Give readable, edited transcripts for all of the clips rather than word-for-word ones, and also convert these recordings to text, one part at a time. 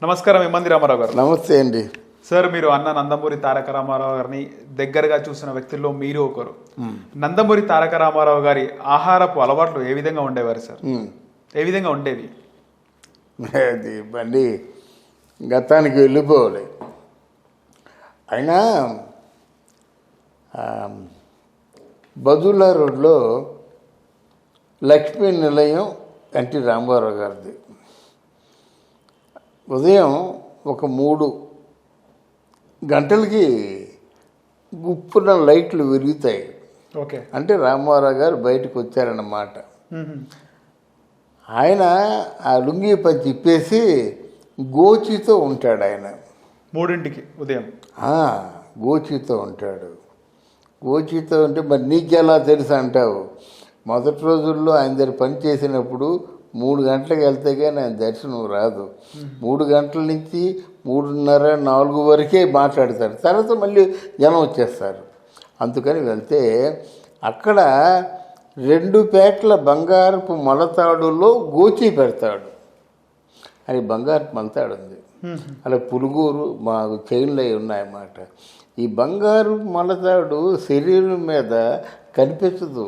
నమస్కారం ఎమ్మంది రామారావు గారు. నమస్తే అండి. సార్, మీరు అన్న నందమూరి తారక రామారావు గారిని దగ్గరగా చూసిన వ్యక్తుల్లో మీరు ఒకరు. నందమూరి తారక రామారావు గారి ఆహారపు అలవాట్లు ఏ విధంగా ఉండేవారు సార్? ఏ విధంగా ఉండేవి? అది బండి గతానికి వెళ్ళిపోవాలి. అయినా బదుల్లా రోడ్లో లక్ష్మీ నిలయం ఎన్టీ రామారావు గారిది. ఉదయం ఒక 3 గంటలకి గుప్పున లైట్లు విరుగుతాయి. ఓకే. అంటే రామారావు గారు బయటకు వచ్చారన్నమాట. ఆయన ఆ లుంగీ పని తిప్పేసి గోచితో ఉంటాడు. ఆయన 3 ఉదయం గోచితో ఉంటాడు. గోచితో ఉంటే మరి నీకెలా తెలుసు అంటావు. మొదటి రోజుల్లో ఆయన దగ్గర పని చేసినప్పుడు 3 గంటలకు వెళ్తే కానీ ఆయన దర్శనం రాదు. 3 గంటల నుంచి 3:30, 4 వరకే మాట్లాడతారు. తర్వాత మళ్ళీ జనం వచ్చేస్తారు. అందుకని వెళ్తే అక్కడ 2 పేటల బంగారపు మొలతాడులో గోచి పెడతాడు. అది బంగారపు మొలతాడు ఉంది. అలా పులుగూరు మాకు చైన్లు అవి ఉన్నాయన్నమాట. ఈ బంగారు మొలతాడు శరీరం మీద కనిపించదు.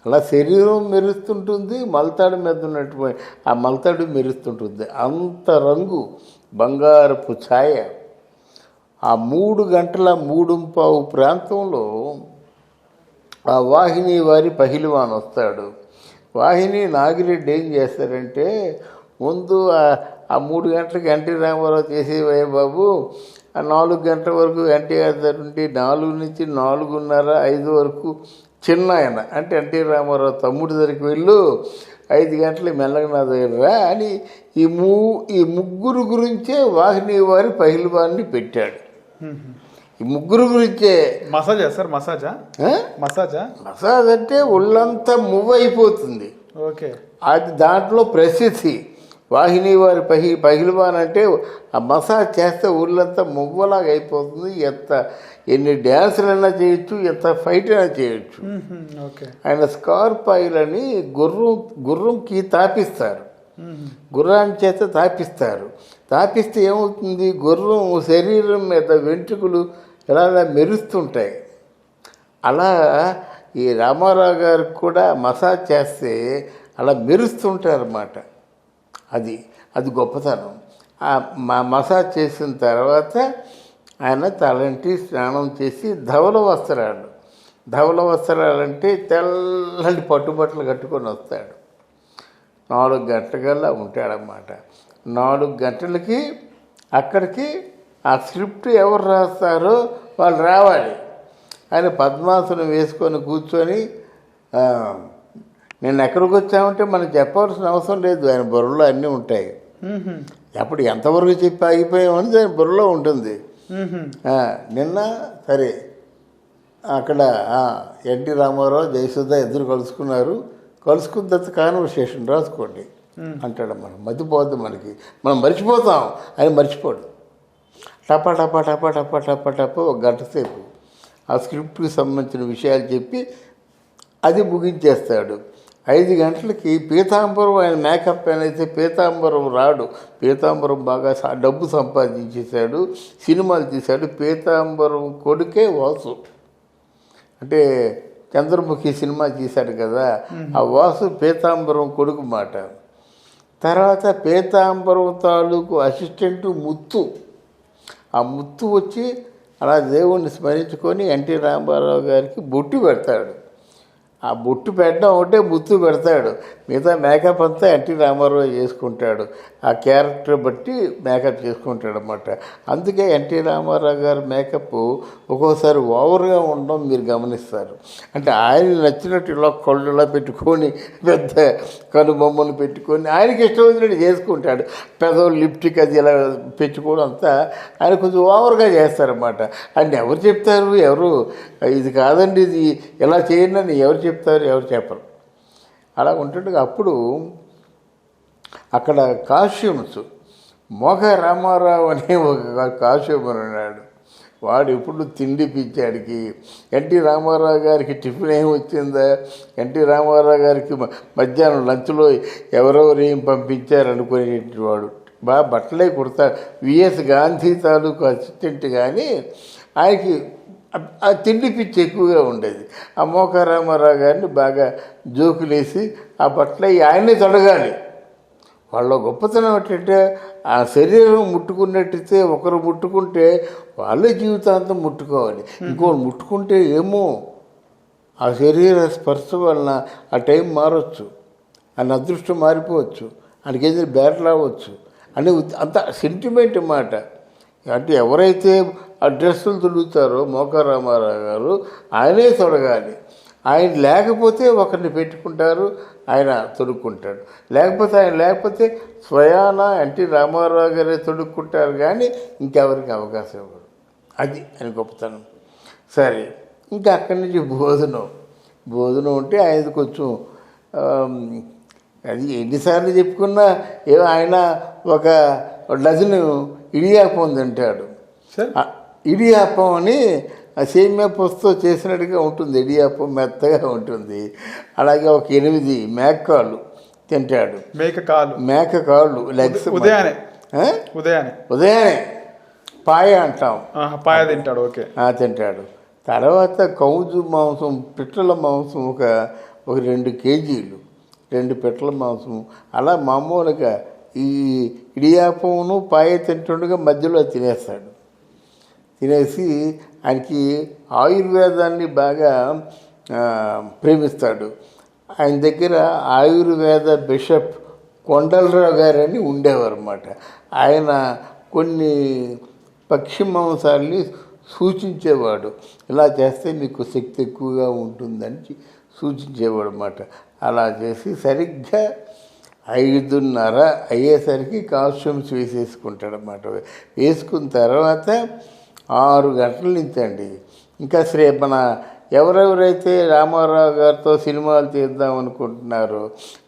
అలా శరీరం మెరుస్తుంటుంది, మలతాడు మీద ఉన్నటువంటి ఆ మలతాడు మెరుస్తుంటుంది. అంత రంగు బంగారపు ఛాయ. ఆ 3 గంటల 3:15 ప్రాంతంలో ఆ వాహిని వారి పహిల్వాన్ వస్తాడు. వాహిని నాగిరెడ్డి ఏం చేస్తారంటే, ముందు ఆ 3 గంటలకు ఎన్టీ రామారావు చేసేవయ్య బాబు, ఆ 4 గంటల వరకు ఎన్టీఆర్ దగ్గర ఉండి 4 నుంచి 4:30, 5 వరకు చిన్న ఆయన అంటే ఎన్టీ రామారావు తమ్ముడి దగ్గరికి వెళ్ళు, 5 గంటలు మెల్లగా నా దగ్గర అని ఈ ముగ్గురు గురించే వాహిని వారి పహిల్వాన్ని పెట్టాడు. ఈ ముగ్గురు గురించే. మసాజా సార్? మసాజ్ అంటే ఒళ్ళంతా మూవ్ అయిపోతుంది. ఓకే. అది దాంట్లో ప్రసిద్ధి. వాహిని వారి పహిల్వాన్ అంటే ఆ మసాజ్ చేస్తే ఊళ్ళంతా మువ్వలాగా అయిపోతుంది. ఎన్ని డ్యాన్సులైనా చేయొచ్చు, ఎంత ఫైట్ అయినా చేయొచ్చు. ఆయన స్కార్ప్ ఆయిల్ అని గుర్రంకి తాపిస్తారు. గుర్రాన్ని చేత తాపిస్తారు. తాపిస్తే ఏమవుతుంది, గుర్రం శరీరం మీద వెంట్రుకలు ఎలా మెరుస్తుంటాయి. అలా ఈ రామారావు గారికి కూడా మసాజ్ చేస్తే అలా మెరుస్తుంటారన్నమాట. అది గొప్పతనం. మసాజ్ చేసిన తర్వాత ఆయన తలంటి స్నానం చేసి ధవల వస్త్రాలంటే తెల్లటి పట్టుబట్టలు కట్టుకొని వస్తాడు. 4 గంటలకల్లా ఉంటాడన్నమాట. 4 గంటలకి అక్కడికి ఆ స్క్రిప్ట్ ఎవరు రాస్తారో వాళ్ళు రావాలి. ఆయన పద్మాసనం వేసుకొని కూర్చొని, నేను ఎక్కడికి వచ్చామంటే మనం చెప్పాల్సిన అవసరం లేదు. ఆయన బుర్రలో అన్నీ ఉంటాయి. అప్పుడు ఎంతవరకు చెప్పి ఆగిపోయామని ఆయన బుర్రలో ఉంటుంది. నిన్న సరే అక్కడ ఎన్టీ రామారావు, జయసుధ ఇద్దరు కలుసుకున్న తర్వాత కాన్వర్సేషన్ రాసుకోండి అంటాడు. మనం మతిపోద్దు, మనం మర్చిపోతాం, ఆయన మర్చిపోడు. టపా టపా టపా టపా టపా టపా 1 గంట సేపు ఆ స్క్రిప్ట్కి సంబంధించిన విషయాలు చెప్పి అది ముగించేస్తాడు. 5 గంటలకి పీతాంబరం, ఆయన మేకప్ అయితే పీతాంబరం రాడు. పీతాంబరం బాగా డబ్బు సంపాదించేశాడు, సినిమాలు తీశాడు. పీతాంబరం కొడుకే వాసు, అంటే చంద్రముఖి సినిమా తీశాడు కదా, ఆ వాసు పీతాంబరం కొడుకు మాట. తర్వాత పీతాంబరం తాలూకు అసిస్టెంటు ముత్తు, ఆ ముత్తు వచ్చి అలా దేవుణ్ణి స్మరించుకొని ఎన్టీ రామారావు గారికి బొట్టు పెడతాడు. ఆ బొట్టు పెట్టడం ఒకటే ముత్తు పెడతాడు. మిగతా మేకప్ అంతా ఎన్టీ రామారావు చేసుకుంటాడు. ఆ క్యారెక్టర్ బట్టి మేకప్ చేసుకుంటాడు అన్నమాట. అందుకే ఎన్టీ రామారావు గారి మేకప్ ఒక్కోసారి ఓవర్గా ఉండడం మీరు గమనిస్తారు. అంటే ఆయన నచ్చినట్టు ఇలా కళ్ళు ఇలా పెట్టుకొని, పెద్ద కనుబొమ్మను పెట్టుకొని ఆయనకి ఇష్టం వచ్చినట్టు చేసుకుంటాడు. పెదవులు లిప్టిక్ అది ఇలా పెట్టుకోవడం అంతా ఆయన కొంచెం ఓవర్గా చేస్తారన్నమాట. ఆయన ఎవరు చెప్తారు, ఇది కాదండి, ఇది ఎలా చేయండి అని ఎవరు చెప్తారు, ఎవరు చెప్పరు. అలా ఉంటుండగా అప్పుడు అక్కడ కాస్ట్యూమ్స్, మోగ రామారావు అనే ఒక కాస్ట్యూమర్ ఉన్నాడు. వాడు ఇప్పుడు తిండి పిచ్చాడికి. ఎన్టీ రామారావు గారికి టిఫిన్ ఏం వచ్చిందా, ఎన్టీ రామారావు గారికి మధ్యాహ్నం లంచ్లో ఎవరెవరు ఏం పంపించారు అనుకునేటి వాడు. బాగా బట్టలే కుడతాడు. విఎస్ గాంధీ తాలూకు అసిస్టెంట్ కానీ ఆయనకి ఆ తిండి పిచ్చి ఎక్కువగా ఉండేది. ఆ మోకారామారావు గారిని బాగా జోకులేసి ఆ బట్టలు ఆయనే తొడగాలి. వాళ్ళ గొప్పతనం ఏంటంటే ఆ శరీరం ముట్టుకున్నట్టయితే ఒకరు ముట్టుకుంటే వాళ్ళే జీవితాంతం ముట్టుకోవాలి. ఇంకోరు ముట్టుకుంటే ఏమో ఆ శరీర స్పర్శ వలన ఆ టైం మారచ్చు, ఆయన అదృష్టం మారిపోవచ్చు, ఆయనకి ఏదైనా బ్యాటల్ అవ్వచ్చు అని అంత సెంటిమెంట్ మాట. అంటే ఎవరైతే ఆ డ్రెస్సులు తొడుగుతారో మోకారామారావు గారు ఆయనే తొడగాలి. ఆయన లేకపోతే ఒకరిని పెట్టుకుంటారు, ఆయన తొడుక్కుంటాడు. లేకపోతే స్వయాన ఎన్టీ రామారావు గారే తొడుక్కుంటారు కానీ ఇంకెవరికి అవకాశం ఇవ్వరు. అది ఆయన గొప్పతనం. సరే, ఇంకా అక్కడి నుంచి భోజనం ఉంటే ఆయనది కొంచెం అది ఎన్నిసార్లు చెప్పుకున్నా ఆయన ఒక డజను ఇడియాపం తింటాడు. ఇడియాపం అని సేమియా పొస్తో చేసినట్టుగా ఉంటుంది, ఇడియాపం మెత్తగా ఉంటుంది. అలాగే ఒక 8 మేకకాళ్ళు తింటాడు. మేకకాళ్ళు లెగ్స్ ఉదయాన్నే పాయ అంటాం, పాయ తింటాడు. ఓకే, తింటాడు. తర్వాత కౌజు మాంసం, పిట్టల మాంసం ఒక 2 కేజీలు, 2 పిట్టల మాంసం. అలా మామూలుగా ఈ ఇడియాపమును పాయ తింటుండగా మధ్యలో తినేస్తాడు. తినేసి ఆయనకి ఆయుర్వేదాన్ని బాగా ప్రేమిస్తాడు. ఆయన దగ్గర ఆయుర్వేద బిషప్ కొండలరావు గారని ఉండేవారు అన్నమాట. ఆయన కొన్ని పక్షి మాంసాలని సూచించేవాడు. ఇలా చేస్తే మీకు శక్తి ఎక్కువగా ఉంటుందని సూచించేవాడు అన్నమాట. అలా చేసి సరిగ్గా 5:30 అయ్యేసరికి కాస్ట్యూమ్స్ వేసేసుకుంటాడు అన్నమాట. వేసుకున్న తర్వాత 6 గంటల నుంచి అండి ఇంకా మన ఎవరెవరైతే రామారావు గారితో సినిమాలు తీద్దాం అనుకుంటున్నారో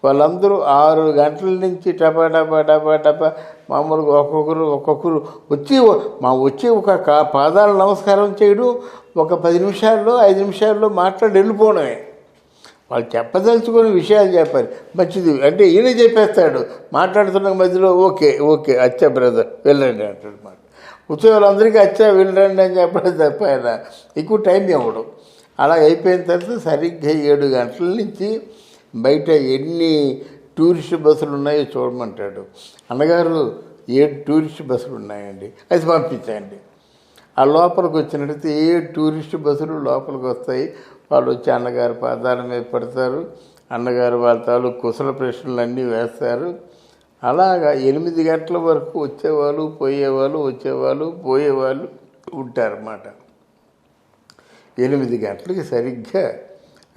వాళ్ళందరూ 6 గంటల నుంచి టపా మామూలుగా ఒక్కొక్కరు వచ్చి ఒక పాదాల నమస్కారం చేయడం, ఒక 10 నిమిషాల్లో 5 నిమిషాల్లో మాట్లాడి వెళ్ళిపోవడమే. వాళ్ళు చెప్పదలుచుకునే విషయాలు చెప్పారు, మంచిది అంటే ఈయన చెప్పేస్తాడు. మాట్లాడుతున్న మధ్యలో ఓకే అచ్చా బ్రదర్ వెళ్ళండి అంటాడు మాట. ఉత్సవాలందరికీ అచ్చా వెళ్ళండి అని చెప్పడం తప్ప ఆయన ఎక్కువ టైం ఇవ్వడం. అలా అయిపోయిన తర్వాత సరిగ్గా 7 గంటల నుంచి బయట ఎన్ని టూరిస్ట్ బస్సులు ఉన్నాయో చూడమంటాడు. అన్నగారు 7 టూరిస్ట్ బస్సులు ఉన్నాయండి, అది పంపించండి. ఆ లోపలికి వచ్చినట్టయితే 7 టూరిస్ట్ బస్సులు లోపలికి వస్తాయి. వాళ్ళు వచ్చి అన్నగారు పాదాల మీద పడతారు. అన్నగారు వాళ్ళ తాలూకు కుశల ప్రశ్నలు అన్నీ వేస్తారు. అలాగా 8 గంటల వరకు వచ్చేవాళ్ళు పోయేవాళ్ళు ఉంటారన్నమాట. 8 గంటలకి సరిగ్గా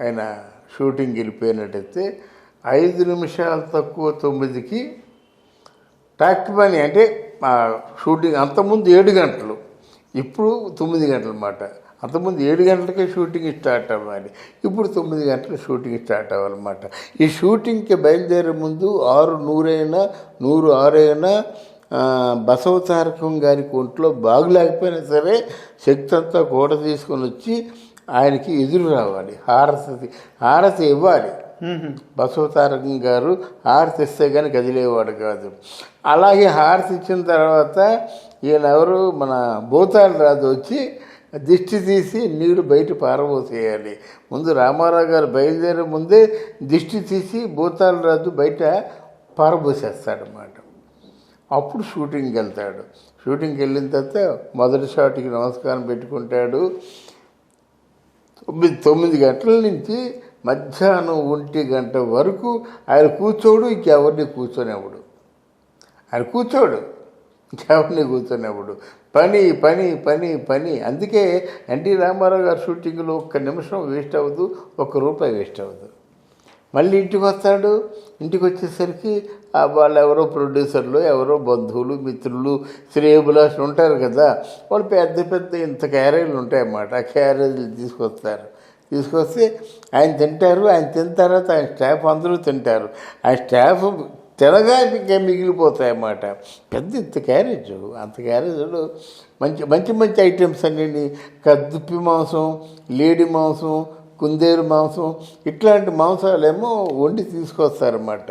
ఆయన షూటింగ్ వెళ్ళిపోయినట్టయితే 5 నిమిషాలు తక్కువ 9కి టాక్మని అంటే షూటింగ్. అంతకుముందు 7 గంటలు, ఇప్పుడు 9 గంటలు అన్నమాట. అంతకుముందు 7 గంటలకే షూటింగ్ స్టార్ట్ అవ్వాలి, ఇప్పుడు 9 గంటలకు షూటింగ్ స్టార్ట్ అవ్వాలన్నమాట. ఈ షూటింగ్కి బయలుదేరే ముందు 100 బసవతారకం గారికి ఒంట్లో బాగులేకపోయినా సరే శక్తి అంతా కూడా తీసుకొని వచ్చి ఆయనకి ఎదురు రావాలి, హారతి ఇవ్వాలి. బసవతారకం గారు హారతి ఇస్తే కానీ కదిలేవాడు కాదు. అలాగే హారతి ఇచ్చిన తర్వాత ఈయన ఎవరు మన భూతాల రాజు వచ్చి దిష్టి తీసి నీరు బయట పారబోసేయాలి. ముందు రామారావు గారు బయలుదేరే ముందే దిష్టి తీసి భూతాల రాజు బయట పారబోసేస్తాడన్నమాట. అప్పుడు షూటింగ్కి వెళ్తాడు. షూటింగ్కి వెళ్ళిన తర్వాత మొదటి షాట్కి నమస్కారం పెట్టుకుంటాడు. 9 గంటల నుంచి మధ్యాహ్నం 1 గంట వరకు ఆయన కూర్చోడు, ఇంకెవరిని కూర్చొనేవాడు. ఆయన కూర్చోడు, ఇంకెవరిని కూర్చొనేవాడు. పని. అందుకే ఎన్టీ రామారావు గారి షూటింగ్లో 1 నిమిషం వేస్ట్ అవ్వదు, ₹1 వేస్ట్ అవ్వదు. మళ్ళీ ఇంటికి వస్తాడు. ఇంటికి వచ్చేసరికి వాళ్ళు ఎవరో ప్రొడ్యూసర్లు, ఎవరో బంధువులు, మిత్రులు, శ్రేయబులాసులు ఉంటారు కదా, వాళ్ళు పెద్ద ఇంత క్యారేజీలు ఉంటాయన్నమాట. ఆ క్యారేజీలు తీసుకొస్తే ఆయన తింటారు. ఆయన తిన్న తర్వాత ఆయన స్టాఫ్ అందరూ తింటారు. ఆయన స్టాఫ్ తినగా ఇంకా మిగిలిపోతాయన్నమాట. ఇంత క్యారేజ్, అంత క్యారేజ్లో మంచి ఐటమ్స్ అన్నీ, దుప్పి మాంసం, లేడీ మాంసం, కుందేలు మాంసం ఇట్లాంటి మాంసాలేమో వండి తీసుకొస్తారన్నమాట.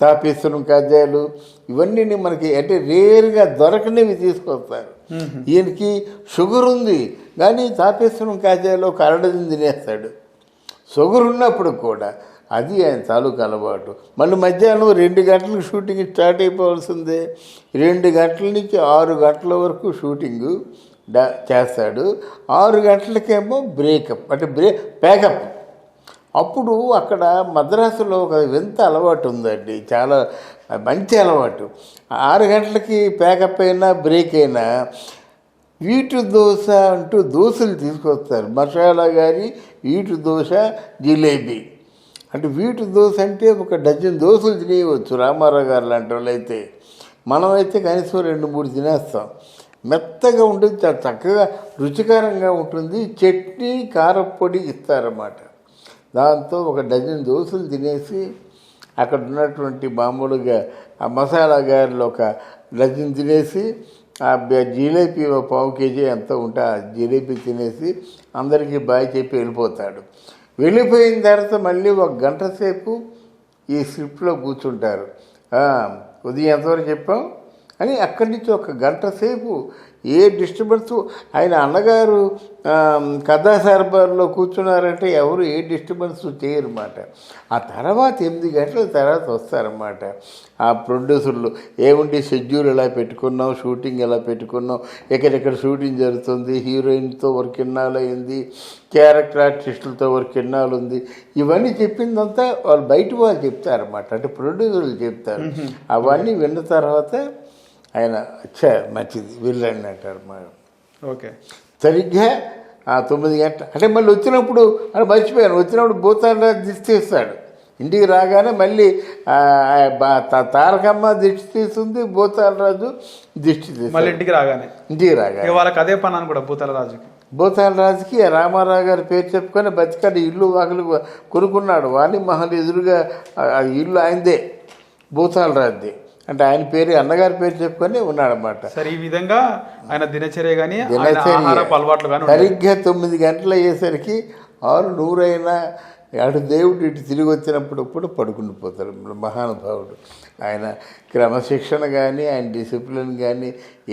తాపేశ్వరం కాజాలు ఇవన్నీ మనకి అంటే రేరుగా దొరకనివి తీసుకొస్తారు. ఈయనకి షుగర్ ఉంది కానీ తాపేశ్వరం కాజాలో ఒక అరడజన్ తినేస్తాడు. షుగర్ ఉన్నప్పుడు కూడా అది ఆయన తాలూకు అలవాటు. మళ్ళీ మధ్యాహ్నం 2 గంటలకు షూటింగ్ స్టార్ట్ అయిపోవాల్సిందే. 2 గంటల నుంచి 6 గంటల వరకు షూటింగు చేస్తాడు. 6 గంటలకేమో బ్రేకప్ అంటే ప్యాకప్. అప్పుడు అక్కడ మద్రాసులో ఒక వింత అలవాటు ఉందండి, చాలా మంచి అలవాటు. 6 గంటలకి ప్యాకప్ అయినా బ్రేక్ అయినా వీటు దోశ అంటూ దోశలు తీసుకొస్తారు. మసాలా కానీ వీటు దోశ, జిలేబీ. అంటే వీటు దోశ అంటే ఒక డజన్ దోశలు తినేయవచ్చు రామారావు గారు లాంటి వాళ్ళు అయితే. మనమైతే కనీసం 2-3 తినేస్తాం. మెత్తగా ఉంటుంది, చాలా చక్కగా రుచికరంగా ఉంటుంది. చట్నీ కారపొడి ఇస్తారన్నమాట. దాంతో ఒక డజన్ దోశలు తినేసి అక్కడ ఉన్నటువంటి మామూలుగా ఆ మసాలా గారిలో ఒక డజన్ తినేసి ఆ జిలేబీ 1/4 కేజీ ఎంత ఉంటే ఆ జిలేబీ తినేసి అందరికీ బాయ్ చెప్పి వెళ్ళిపోతాడు. వెళ్ళిపోయిన తర్వాత మళ్ళీ 1 గంట సేపు ఈ స్క్రిప్ట్లో కూర్చుంటారు. ఉదయం ఎంతవరకు చెప్పాం అని అక్కడి నుంచి 1 గంట సేపు ఏ డిస్టర్బెన్స్. ఆయన అన్నగారు కథా సరబరాలో కూర్చున్నారంటే ఎవరు ఏ డిస్టర్బెన్స్ చేయరన్నమాట. ఆ తర్వాత 8 గంటల తర్వాత వస్తారన్నమాట ఆ ప్రొడ్యూసర్లు. ఏముండి షెడ్యూల్ ఎలా పెట్టుకున్నాం, షూటింగ్ ఎలా పెట్టుకున్నాం, ఎక్కడెక్కడ షూటింగ్ జరుగుతుంది, హీరోయిన్తో వర్క్ ఎన్నాళ్ళు అయింది, క్యారెక్టర్ ఆర్టిస్టులతో వర్క్ ఎన్నాళ్ళు ఉంది, ఇవన్నీ చెప్పిందంతా వాళ్ళు వాళ్ళు చెప్తారన్నమాట. అంటే ప్రొడ్యూసర్లు చెప్తారు. అవన్నీ విన్న తర్వాత ఆయన అచ్చా మంచిది వెళ్ళండి అంటారు. ఓకే, సరిగ్గా 9 గంటల అంటే మళ్ళీ వచ్చినప్పుడు అని మర్చిపోయాను. వచ్చినప్పుడు భూతాల దిష్టి తీస్తాడు. ఇంటికి రాగానే మళ్ళీ తారకమ్మ దిష్టి తీస్తుంది, భూతాలరాజు దిష్టి తీస్తుంది. మళ్ళీ ఇంటికి రాగానే వాళ్ళకి అదే పని అని కూడా భూతాలరాజుకి రామారావు గారి పేరు చెప్పుకొని బతికాడు. ఇల్లు వాకిలు కొనుక్కున్నాడు. వాణి మహల్ ఎదురుగా ఆ ఇల్లు ఆయనదే, భూతాలరాజుది. అంటే ఆయన పేరు అన్నగారి పేరు చెప్పుకొని ఉన్నాడన్నమాట. సరే, ఈ విధంగా ఆయన దినచర్య కానీ అలవాట్లు కానీ సరిగ్గా 9 గంటలు అయ్యేసరికి 6-100 అయినా అటు దేవుడు ఇటు తిరిగి వచ్చినప్పుడు పడుకుని పోతారు మహానుభావుడు. ఆయన క్రమశిక్షణ కానీ ఆయన డిసిప్లిన్ కానీ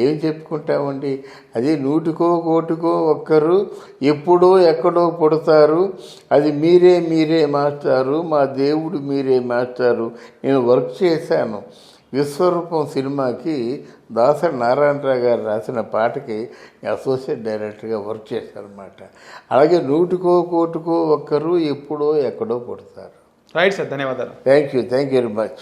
ఏం చెప్పుకుంటామండి. అది 100కో 1,00,00,000కో ఒక్కరు ఎప్పుడో ఎక్కడో పుడతారు. అది మీరే మాస్టారు, మా దేవుడు మీరే మాస్టారు. నేను వర్క్ చేశాను. విశ్వరూపం సినిమాకి దాసరి నారాయణరావు గారు రాసిన పాటకి అసోసియేట్ డైరెక్టర్గా వర్క్ చేశారన్నమాట. అలాగే 100కో 1,00,00,000కో ఒక్కరు ఎప్పుడో ఎక్కడో పుడతారు. రైట్ సార్, ధన్యవాదాలు. Thank you very much.